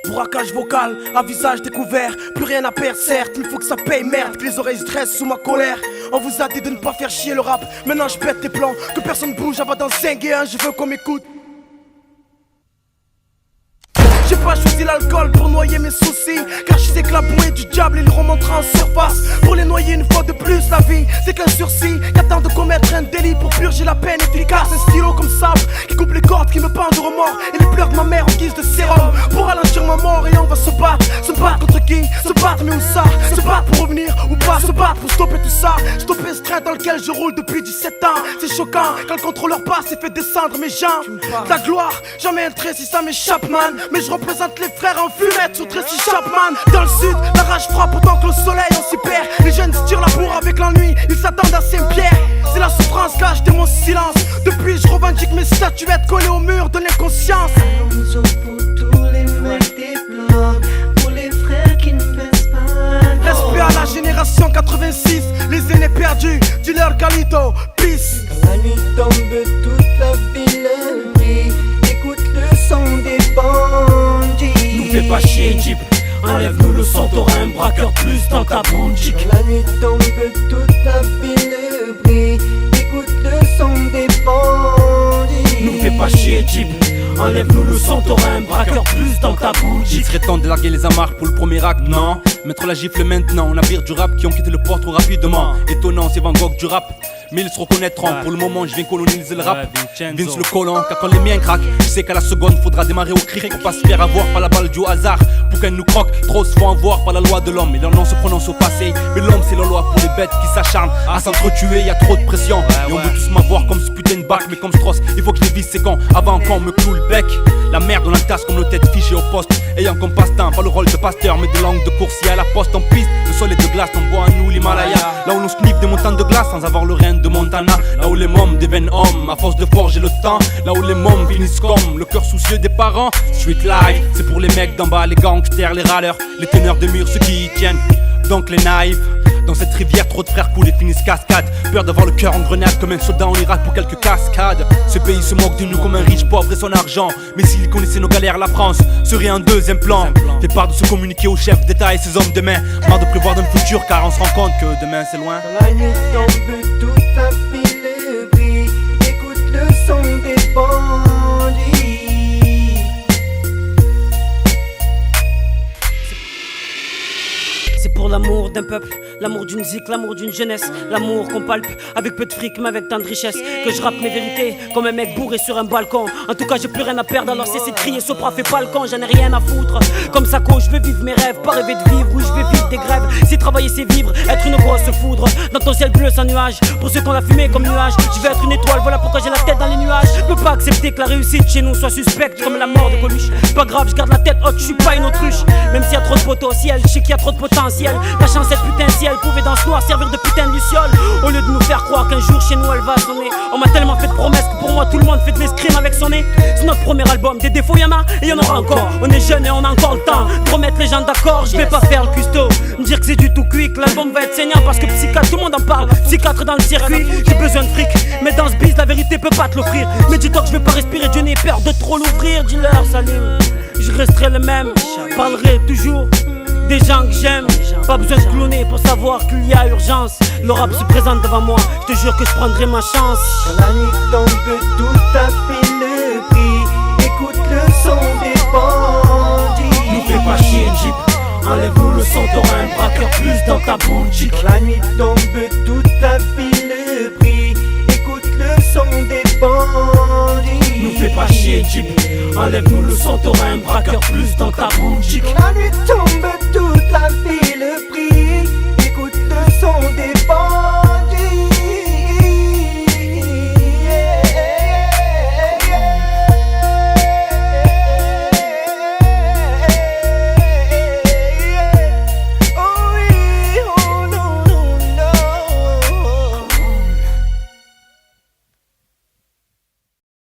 Braquage vocal, à visage découvert, plus rien à perdre certes, il faut que ça paye merde, que les oreilles se dressent sous ma colère. On vous a dit de ne pas faire chier le rap, maintenant je pète tes plans, que personne bouge, avant d'en 5 et 1, je veux qu'on m'écoute. J'ai pas choisi l'alcool pour noyer mes soucis, car je sais que la bouée du diable il remontera en surface. Pour les noyer une fois de plus, la vie c'est qu'un sursis qu'attend de commettre un délit pour purger la peine efficace. Un stylo comme sable qui coupe les cordes, qui me peint de remords, et les pleurs de ma mère en guise de sérum pour ralentir ma mort. Et on va se battre contre qui? Se battre mais où ça? Se battre pour revenir ou pas? Se battre pour stopper tout ça, stopper ce train dans lequel je roule depuis 17 ans. C'est choquant quand le contrôleur passe et fait descendre mes jambes. Ta gloire, jamais un trait si ça m'échappe man, mais je représente les frères en fumette sur Tracy Chapman. Dans le sud, la rage frappe autant que le soleil on s'y perd. Les jeunes se tirent la bourre avec l'ennui, ils s'attendent à Saint-Pierre. C'est la souffrance là, j'étais mon silence. Depuis je revendique mes statuettes collées au mur de l'inconscience. Allons pour tous les mecs des blocs, pour les frères qui ne baissent pas. Respect à la génération 86, les aînés perdus, dealer Galito, peace. Quand la nuit tombe, toute la ville brille. Écoute le son des bandits. Nous fais pas chier Jeep, enlève-nous le son, t'auras un braqueur plus dans ta boutique. Quand la nuit tombe, toute la ville brille. Écoute le son des bandits. Nous fais pas chier Jeep, enlève-nous le son, t'auras un braqueur plus dans ta boutique. Il serait temps de larguer les amarres pour le premier acte, non? Mettre la gifle maintenant, navire du rap qui ont quitté le port trop rapidement. Étonnant, c'est Van Gogh du rap, mais ils se reconnaîtront. Pour le moment, je viens coloniser le rap. Vince le colon, car quand les miens craquent, je sais qu'à la seconde, faudra démarrer au cric pour pas se faire avoir par la balle du hasard. Pour qu'elle nous croque, trop se font avoir par la loi de l'homme. Et leur nom se prononce au passé, mais l'homme c'est la loi pour les bêtes qui s'acharnent à s'entretuer. Y a trop de pression, et on veut tous m'avoir comme ce putain de bac. Mais comme Strauss, il faut que je les vise ces cons avant qu'on me cloue le bec. La merde on la tasse comme nos têtes fichées au poste, ayant comme passe-temps pas le rôle de pasteur mais de langue de coursier à la poste en piste. Le sol est de glace, on boit à nous l'Himalaya. Là où l'on sniffe des montagnes de glace sans avoir le rein de Montana. Là où les mômes deviennent hommes à force de forger le temps. Là où les mômes finissent comme le cœur soucieux des parents. Street life, c'est pour les mecs d'en bas, les gangsters, les râleurs, les teneurs de murs, ceux qui y tiennent. Donc les naïfs. Dans cette rivière, trop de frères coulent et finissent cascade. Peur d'avoir le cœur en grenade comme un soldat en Irak pour quelques cascades. Ce pays se moque de nous comme un riche pauvre et son argent. Mais s'il connaissait nos galères, la France serait un deuxième plan. Fait part de se communiquer aux chefs d'État et ses hommes de main. Marre de prévoir d'un futur car on se rend compte que demain c'est loin. Quand la nuit tombe, toute la ville brille. Écoute le son des bandits. C'est pour l'amour d'un peuple, l'amour d'une zik, l'amour d'une jeunesse, l'amour qu'on palpe avec peu de fric mais avec tant de richesse, que je rappe mes vérités comme un mec bourré sur un balcon. En tout cas j'ai plus rien à perdre alors cessez de crier Sopra fait pas le camp, j'en ai rien à foutre. Comme ça quand je veux vivre mes rêves, pas rêver de vivre, oui je vais vivre des grèves. Si travailler c'est vivre, être une grosse foudre dans ton ciel bleu sans nuage. Pour ceux qu'on a fumé comme nuage, je vais être une étoile, voilà pourquoi j'ai la tête dans les nuages. Je peux pas accepter que la réussite chez nous soit suspecte comme la mort de Coluche. Pas grave, je garde la tête haute, je suis pas une autruche. Même s'il y a trop de potentiel, je sais qu'il y a trop de potentiel. Ta chance cette putain ciel pouvait dans ce noir servir de putain de luciole. Au lieu de nous faire croire qu'un jour chez nous elle va sonner. On m'a tellement fait de promesses que pour moi tout le monde fait de l'escrime avec son nez. C'est notre premier album, des défauts y'en a et y'en aura encore. On est jeunes et on a encore le temps de remettre les gens d'accord. Je vais pas faire le custo, me dire que c'est du tout cuit, que l'album va être saignant parce que psychiatre, tout le monde en parle. Psychiatre dans le circuit, j'ai besoin de fric, mais dans ce biz la vérité peut pas te l'offrir. Mais dis-toi que je vais pas respirer, Dieu n'ai peur de trop l'ouvrir. Dis-leur salut, je resterai le même, parlerai toujours des gens que j'aime. Pas besoin de cloner pour savoir qu'il y a urgence. Le rap se présente devant moi, je te jure que je prendrai ma chance. Quand la nuit tombe, toute la ville brille. Écoute le son des bandits. Nous fais pas chier Jeep, enlève-nous le son, t'auras un braqueur plus dans ta boutique. Quand la nuit tombe, toute la ville brille. Écoute le son des bandits. Nous fais pas chier Jeep, enlève-nous le son, t'auras un braqueur plus dans ta boutique. Quand la nuit tombe, toute la ville brille. Écoute le son des bandits.